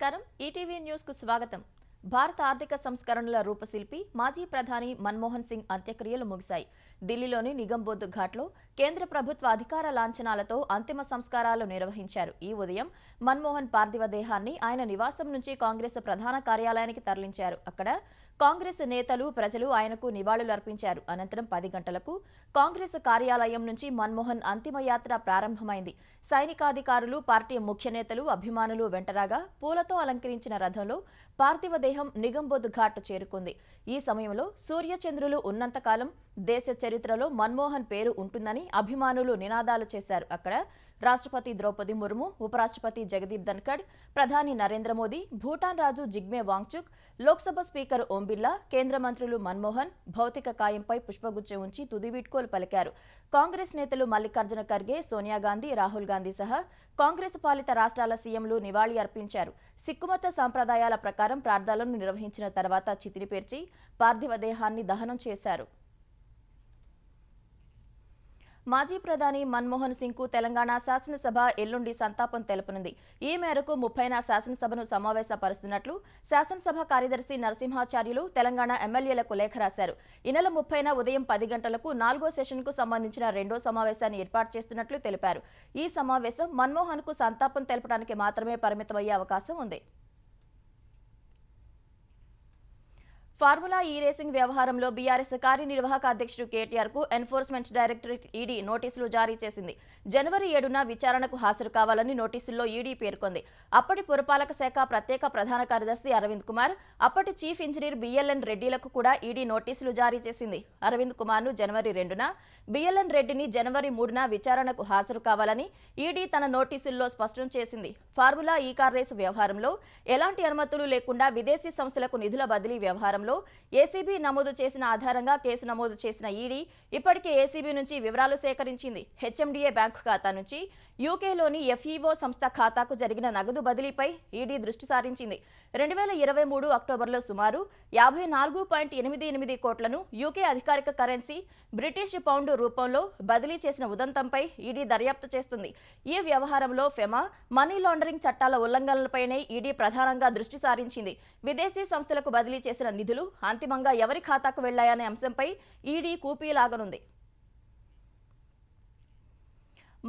నమస్కారం ETV news కు స్వాగతం. భారత ఆర్థిక సంస్కరణల రూపశిల్పి మాజీ ప్రధాని మన్మోహన్ సింగ్ అంత్యక్రియలు ముగిశాయి. ఢిల్లీలోని నిగంబోధ్ ఘాట్లో కేంద్ర ప్రభుత్వ అధికార లాంఛనాలతో అంతిమ సంస్కారాలు నిర్వహించారు. ఈ ఉదయం మన్మోహన్ పార్థివ దేహాన్ని ఆయన నివాసం నుంచి కాంగ్రెస్ ప్రధాన కార్యాలయానికి తరలించారు. అక్కడ కాంగ్రెస్ నేతలు, ప్రజలు ఆయనకు నివాళులర్పించారు. అనంతరం 10 గంటలకు కాంగ్రెస్ కార్యాలయం నుంచి మన్మోహన్ అంతిమయాత్ర ప్రారంభమైంది. సైనికాధికారులు, పార్టీ ముఖ్య నేతలు, అభిమానులు వెంటరాగా పూలతో అలంకరించిన రథంలో పార్థివ దేహం నిగంబోధ్ ఘాట్ చేరుకుంది. ఈ సమయంలో సూర్యచంద్రులు ఉన్నంతకాలం దేశ చరిత్రలో మన్మోహన్ పేరు ఉంటుందని అభిమానులు నినాదాలు చేశారు. అక్కడ రాష్ట్రపతి ద్రౌపది ముర్ము, ఉపరాష్ట్రపతి జగదీప్ ధన్ఖడ్, ప్రధాని నరేంద్ర మోదీ, భూటాన్ రాజు జిగ్మే వాంగ్చుక్, లోక్సభ స్పీకర్ ఓం బిర్లా, కేంద్ర మంత్రులు మన్మోహన్ భౌతిక కాయంపై పుష్పగుచ్చం ఉంచి తుది వీడ్కోలు పలికారు. కాంగ్రెస్ నేతలు మల్లికార్జున ఖర్గే, సోనియా గాంధీ, రాహుల్ గాంధీ సహా కాంగ్రెస్ పాలిత రాష్ట్రాల సీఎంలు నివాళి అర్పించారు. సిక్కుమత సంప్రదాయాల ప్రకారం ప్రార్థనలను నిర్వహించిన తర్వాత చితిని పేర్చి పార్థివ దేహాన్ని దహనం చేశారు. మాజీ ప్రధాని మన్మోహన్ సింగ్ కు తెలంగాణ శాసనసభ ఎల్లుండి సంతాపం తెలుపనుంది. ఈ మేరకు 30న శాసనసభను సమావేశపరుస్తున్నట్లు శాసనసభ కార్యదర్శి నరసింహాచార్యులు తెలంగాణ ఎమ్మెల్యేలకు లేఖ రాశారు. ఈ నెల 30న ఉదయం 10 గంటలకు 4వ సెషన్కు సంబంధించిన 2వ సమావేశాన్ని ఏర్పాటు చేస్తున్నట్లు తెలిపారు. ఈ సమావేశం మన్మోహన్ కు సంతాపం తెలపడానికి మాత్రమే పరిమితమయ్యే అవకాశం ఉంది. ఫార్ములా ఈ రేసింగ్ వ్యవహారంలో బీఆర్ఎస్ కార్యనిర్వాహక అధ్యక్షుడు కేటీఆర్ కు ఎన్ఫోర్స్మెంట్ డైరెక్టరేట్ ఈడీ నోటీసులు జారీ చేసింది. జనవరి 7న విచారణకు హాజరు కావాలని నోటీసుల్లో ఈడీ పేర్కొంది. అప్పటి పురపాలక శాఖ ప్రత్యేక ప్రధాన కార్యదర్శి అరవింద్ కుమార్, అప్పటి చీఫ్ ఇంజనీర్ బిఎల్ఎన్ రెడ్డిలకు కూడా ఈడీ నోటీసులు జారీ చేసింది. అరవింద్ కుమార్ను జనవరి 2న, బిఎల్ఎన్ రెడ్డిని జనవరి 3న విచారణకు హాజరు కావాలని ఈడీ తన నోటీసుల్లో స్పష్టం చేసింది. ఫార్ములా ఈ కార్ రేసు వ్యవహారంలో ఎలాంటి అనుమతులు లేకుండా విదేశీ సంస్థలకు నిధుల బదిలీ వ్యవహారంలో ఏసీబీ నమోదు చేసిన ఆధారంగా కేసు నమోదు చేసిన ఈడీ ఇప్పటికే ఏసీబీ నుంచి వివరాలు సేకరించింది. హెచ్ఎండిఏ బ్యాంకు ఖాతా నుంచి యూకేలోని ఎఫ్ఈఓ సంస్థ ఖాతాకు జరిగిన నగదు బదిలీపై ఈడీ దృష్టి సారించింది. 2023 అక్టోబర్లో సుమారు 54.88 కోట్లను యూకే అధికారిక కరెన్సీ బ్రిటిష్ పౌండ్ రూపంలో బదిలీ చేసిన ఉదంతంపై ఈడీ దర్యాప్తు చేస్తుంది. ఈ వ్యవహారంలో ఫెమా, మనీ లాండరింగ్ చట్టాల ఉల్లంఘనలపైనే ఈడీ ప్రధానంగా దృష్టి సారించింది. విదేశీ సంస్థలకు బదిలీ చేసిన నిధులు అంతిమంగా ఎవరి ఖాతాకు వెళ్లాయనే అంశంపై ఈడీ కూపీలాగనుంది.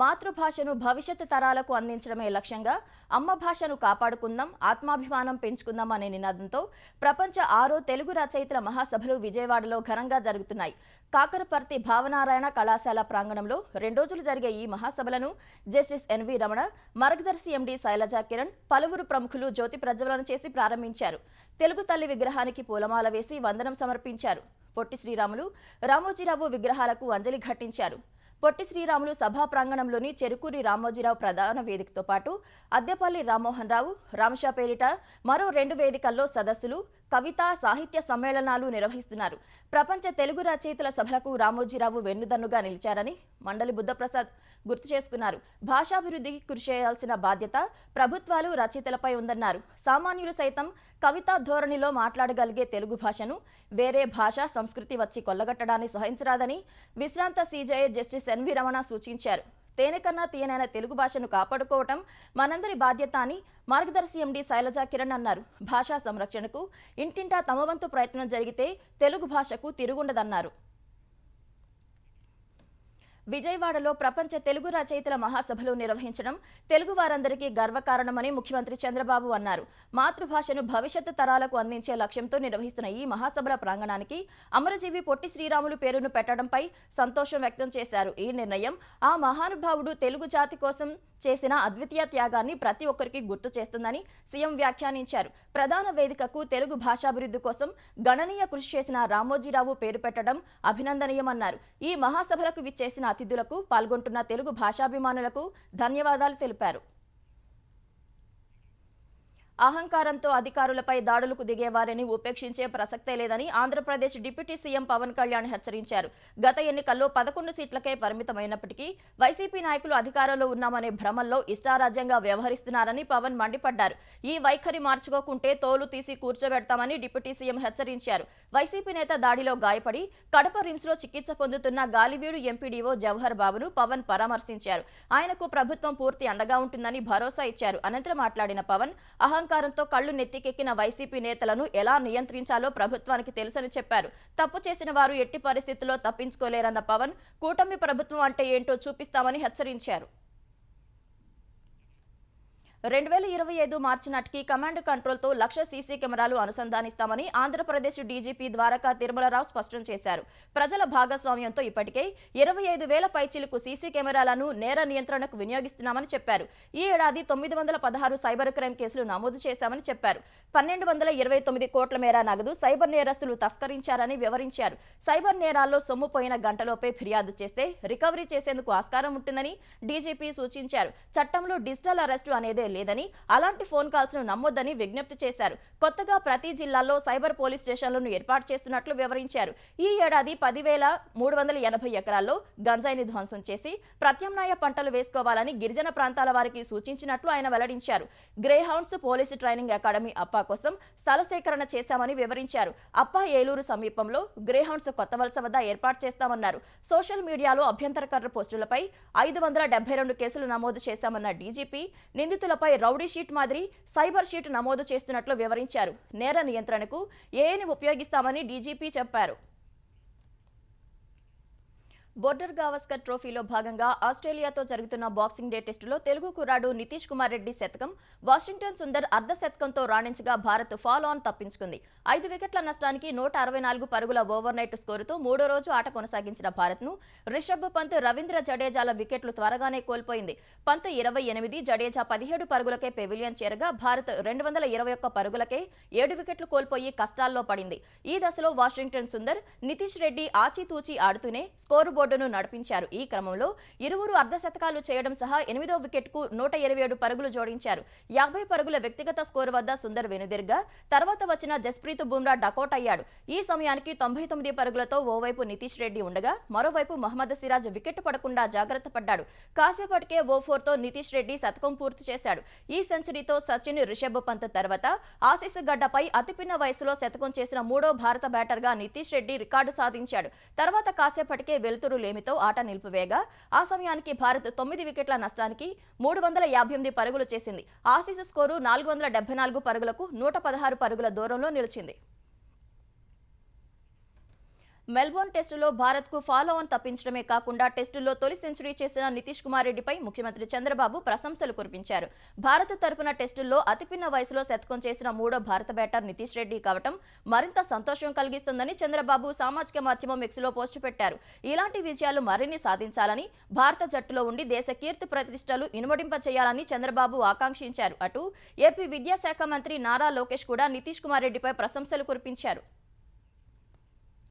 మాతృభాషను భవిష్యత్ తరాలకు అందించడమే లక్ష్యంగా అమ్మ భాషను కాపాడుకుందాం, ఆత్మాభిమానం పెంచుకుందాం అనే నినాదంతో ప్రపంచ 6వ తెలుగు రచయితల మహాసభలు విజయవాడలో ఘనంగా జరుగుతున్నాయి. కాకరపర్తి భావనారాయణ కళాశాల ప్రాంగణంలో 2 రోజులు జరిగే ఈ మహాసభలను జస్టిస్ ఎన్వి రమణ, మార్గదర్శి ఎండి శైలజా కిరణ్, పలువురు ప్రముఖులు జ్యోతి ప్రజ్వలన చేసి ప్రారంభించారు. తెలుగు తల్లి విగ్రహానికి పూలమాల వేసి వందనం సమర్పించారు. పొట్టి శ్రీరాములు, రామోజీరావు విగ్రహాలకు అంజలి ఘటించారు. పొట్టి శ్రీరాములు సభా ప్రాంగణంలోని చెరుకూరి రామోజీరావు ప్రధాన వేదికతో పాటు అద్దెపల్లి రామ్మోహన్ రావు, రామషాపేరిట మరో 2 వేదికల్లో సదస్సులు, కవిత, సాహిత్య సమ్మేళనాలు నిర్వహిస్తున్నారు. ప్రపంచ తెలుగు రచయితల సభలకు రామోజీరావు వెన్నుదన్నుగా నిలిచారని మండలి బుద్ధప్రసాద్ గుర్తు చేసుకున్నారు. భాషాభివృద్ధికి కృషి చేయాల్సిన బాధ్యత ప్రభుత్వాలు, రచయితలపై ఉందన్నారు. సామాన్యులు సైతం కవితా ధోరణిలో మాట్లాడగలిగే తెలుగు భాషను వేరే భాష, సంస్కృతి వచ్చి కొల్లగట్టడాన్ని సహించరాదని విశ్రాంత సీజే జస్టిస్ ఎన్వి రమణ సూచించారు. తేనెకన్నా తీయనైన తెలుగు భాషను కాపాడుకోవటం మనందరి బాధ్యత అని మార్గదర్శి ఎండి శైలజా కిరణ్ అన్నారు. భాషా సంరక్షణకు ఇంటింటా తమ వంతు ప్రయత్నం జరిగితే తెలుగు భాషకు తిరుగుండదన్నారు. విజయవాడలో ప్రపంచ తెలుగు రచయితల మహాసభలు నిర్వహించడం తెలుగు వారందరికీ గర్వకారణమని ముఖ్యమంత్రి చంద్రబాబు అన్నారు. మాతృభాషను భవిష్యత్తు తరాలకు అందించే లక్ష్యంతో నిర్వహిస్తున్న ఈ మహాసభల ప్రాంగణానికి అమరజీవి పొట్టి శ్రీరాములు పేరును పెట్టడంపై సంతోషం వ్యక్తం చేశారు. ఈ నిర్ణయం ఆ మహానుభావుడు తెలుగు జాతి కోసం చేసిన అద్వితీయ త్యాగాన్ని ప్రతి ఒక్కరికి గుర్తు చేస్తుందని సీఎం వ్యాఖ్యానించారు. ప్రధాన వేదికకు తెలుగు భాషాభివృద్ధి కోసం గణనీయ కృషి చేసిన రామోజీరావు పేరు పెట్టడం అభినందనీయమన్నారు. ఈ మహాసభలకు విచ్చేసిన అతిథులకు, పాల్గొంటున్న తెలుగు భాషాభిమానులకు ధన్యవాదాలు తెలిపారు. అహంకారంతో అధికారులపై దాడులకు దిగేవారిని ఉపేక్షించే ప్రసక్తే లేదని ఆంధ్రప్రదేశ్ డిప్యూటీ సీఎం పవన్ కళ్యాణ్ హెచ్చరించారు. గత ఎన్నికల్లో 11 సీట్లకే పరిమితమైనప్పటికీ వైసీపీ నాయకులు అధికారంలో ఉన్నామనే భ్రమల్లో ఇష్టారాజ్యంగా వ్యవహరిస్తున్నారని పవన్ మండిపడ్డారు. ఈ వైఖరి మార్చుకోకుంటే తోలు తీసి కూర్చోబెడతామని డిప్యూటీ సీఎం హెచ్చరించారు. వైసీపీ నేత దాడిలో గాయపడి కడప రిమ్స్లో చికిత్స పొందుతున్న గాలివీడు ఎంపీడీఓ జవహర్ బాబును పవన్ పరామర్శించారు. ఆయనకు ప్రభుత్వం పూర్తి అండగా ఉంటుందని భరోసా ఇచ్చారు. అనంతరం మాట్లాడిన పవన్ అహంకారంతో కళ్లు నెత్తికెక్కిన వైసీపీ నేతలను ఎలా నియంత్రించాలో ప్రభుత్వానికి తెలుసని చెప్పారు. తప్పు చేసిన వారు ఎట్టి పరిస్థితుల్లో తప్పించుకోలేరన్న పవన్ కూటమి ప్రభుత్వం అంటే ఏంటో చూపిస్తామని హెచ్చరించారు. 2025 మార్చి నాటికి కమాండ్ కంట్రోల్తో 1,00,000 సీసీ కెమెరాలు అనుసంధానిస్తామని ఆంధ్రప్రదేశ్ డీజీపీ ద్వారకా తిరుమలరావు స్పష్టం చేశారు. ప్రజల భాగస్వామ్యంతో ఇప్పటికే 25,000 పైచిలుకు సీసీ కెమెరాలను నేర నియంత్రణకు వినియోగిస్తున్నామని చెప్పారు. ఈ ఏడాది 916 సైబర్ క్రైమ్ కేసులు నమోదు చేశామని చెప్పారు. 1,229 కోట్ల మేర నగదు సైబర్ నేరస్తులు తస్కరించారని వివరించారు. సైబర్ నేరాల్లో సొమ్ముపోయిన గంటలోపే ఫిర్యాదు చేస్తే రికవరీ చేసేందుకు ఆస్కారం ఉంటుందని డీజీపీ సూచించారు. చట్టంలో డిజిటల్ అరెస్టు అనేదే లేదని, అలాంటి ఫోన్ కాల్స్ ను నమ్మొద్దని విజ్ఞప్తి చేశారు. కొత్తగా ప్రతి జిల్లాలో సైబర్ పోలీస్ స్టేషన్లను ఏర్పాటు చేస్తున్నట్లు వివరించారు. ఈ ఏడాది 10,380 ఎకరాల్లో గంజాయిని ధ్వంసం చేసి ప్రత్యామ్నాయ పంటలు వేసుకోవాలని గిరిజన ప్రాంతాల వారికి సూచించినట్లు ఆయన వెల్లడించారు. గ్రేహౌండ్స్ పోలీసు ట్రైనింగ్ అకాడమీ అప్పా కోసం స్థల సేకరణ చేశామని వివరించారు. అప్పా ఏలూరు సమీపంలో గ్రేహౌండ్స్ కొత్త వలస వద్ద ఏర్పాటు చేస్తామన్నారు. సోషల్ మీడియాలో అభ్యంతరకర పోస్టులపై 572 కేసులు నమోదు చేశామన్న డీజీపీ నిందితులపై రౌడీ షీట్ మాదిరి సైబర్ షీట్ నమోదు చేస్తున్నట్లు వివరించారు. నేర నియంత్రణకు ఏఐని ఉపయోగిస్తామని డీజీపీ చెప్పారు. బోర్డర్ గవాస్కర్ ట్రోఫీలో భాగంగా ఆస్ట్రేలియాతో జరుగుతున్న బాక్సింగ్ డే టెస్టులో తెలుగు కుర్రాడు నితీష్ కుమార్ రెడ్డి శతకం, వాషింగ్టన్ సుందర్ అర్ధ శతకంతో రాణించగా భారత్ ఫాల్ ఆన్ తప్పించుకుంది. 5 వికెట్ల నష్టానికి 164 పరుగుల ఓవర్నైట్ స్కోరుతో మూడో రోజు ఆట కొనసాగించిన భారత్ను రిషబ్ పంత్, రవీంద్ర జడేజాల వికెట్లు త్వరగానే కోల్పోయింది. పంత్ 28, జడేజా 17 పరుగులకే పెవిలియన్ చేరగా భారత్ 221 పరుగులకే 7 వికెట్లు కోల్పోయి కష్టాల్లో పడింది. ఈ దశలో వాషింగ్టన్ సుందర్, నితీష్ రెడ్డి ఆచితూచి ఆడుతూనే స్కోరు బోర్డును నడిపించారు. ఈ క్రమంలో ఇరువురు అర్ధశతకాలు చేయడం సహా 8వ వికెట్కు 127 పరుగులు జోడించారు. 50 పరుగుల వ్యక్తిగత స్కోరు వద్ద సుందర్ వెనుదిరిగా తర్వాత వచ్చిన జస్ప్రీత్ బుమ్రా డకౌట్ అయ్యాడు. ఈ సమయానికి 99 పరుగులతో ఓవైపు నితీష్ రెడ్డి ఉండగా మరోవైపు మహమ్మద్ సిరాజ్ వికెట్ పడకుండా జాగ్రత్త పడ్డాడు. కాసేపటికే ఓ4తో నితీష్ రెడ్డి శతకం పూర్తి చేశాడు. ఈ సెంచరీతో సచిన్, రిషబ్ పంత్ తర్వాత ఆసీస్ గడ్డపై అతిపిన్న వయసులో శతకం చేసిన మూడో భారత బ్యాటర్గా నితీష్ రెడ్డి రికార్డు సాధించాడు. తర్వాత కాసేపటికే వెలుతురు లేమితో ఆట నిలిపివేయగా ఆ సమయానికి భారత్ 9 వికెట్ల నష్టానికి 358 పరుగులు చేసింది. ఆసీస్ స్కోరు 474 పరుగులకు 116 పరుగుల దూరంలో నిలిచింది. మెల్బోర్న్ టెస్టులో భారత్కు ఫాలో ఆన్ తప్పించడమే కాకుండా టెస్టుల్లో తొలి సెంచరీ చేసిన నితీష్ కుమార్ రెడ్డిపై ముఖ్యమంత్రి చంద్రబాబు ప్రశంసలు కురిపించారు. భారత్ తరపున టెస్టుల్లో అతిపిన్న వయసులో శతకం చేసిన మూడో భారత బ్యాటర్ నితీష్ రెడ్డి కావటం మరింత సంతోషం కలిగిస్తుందని చంద్రబాబు సామాజిక మాధ్యమం ఎక్స్లో పోస్టు పెట్టారు. ఇలాంటి విజయాలు మరిన్ని సాధించాలని, భారత జట్టులో ఉండి దేశ కీర్తి ప్రతిష్టలు ఇనుమడింపచేయాలని చంద్రబాబు ఆకాంక్షించారు. అటు ఏపీ విద్యాశాఖ మంత్రి నారా లోకేష్ కూడా నితీష్ కుమార్ రెడ్డిపై ప్రశంసలు కురిపించారు.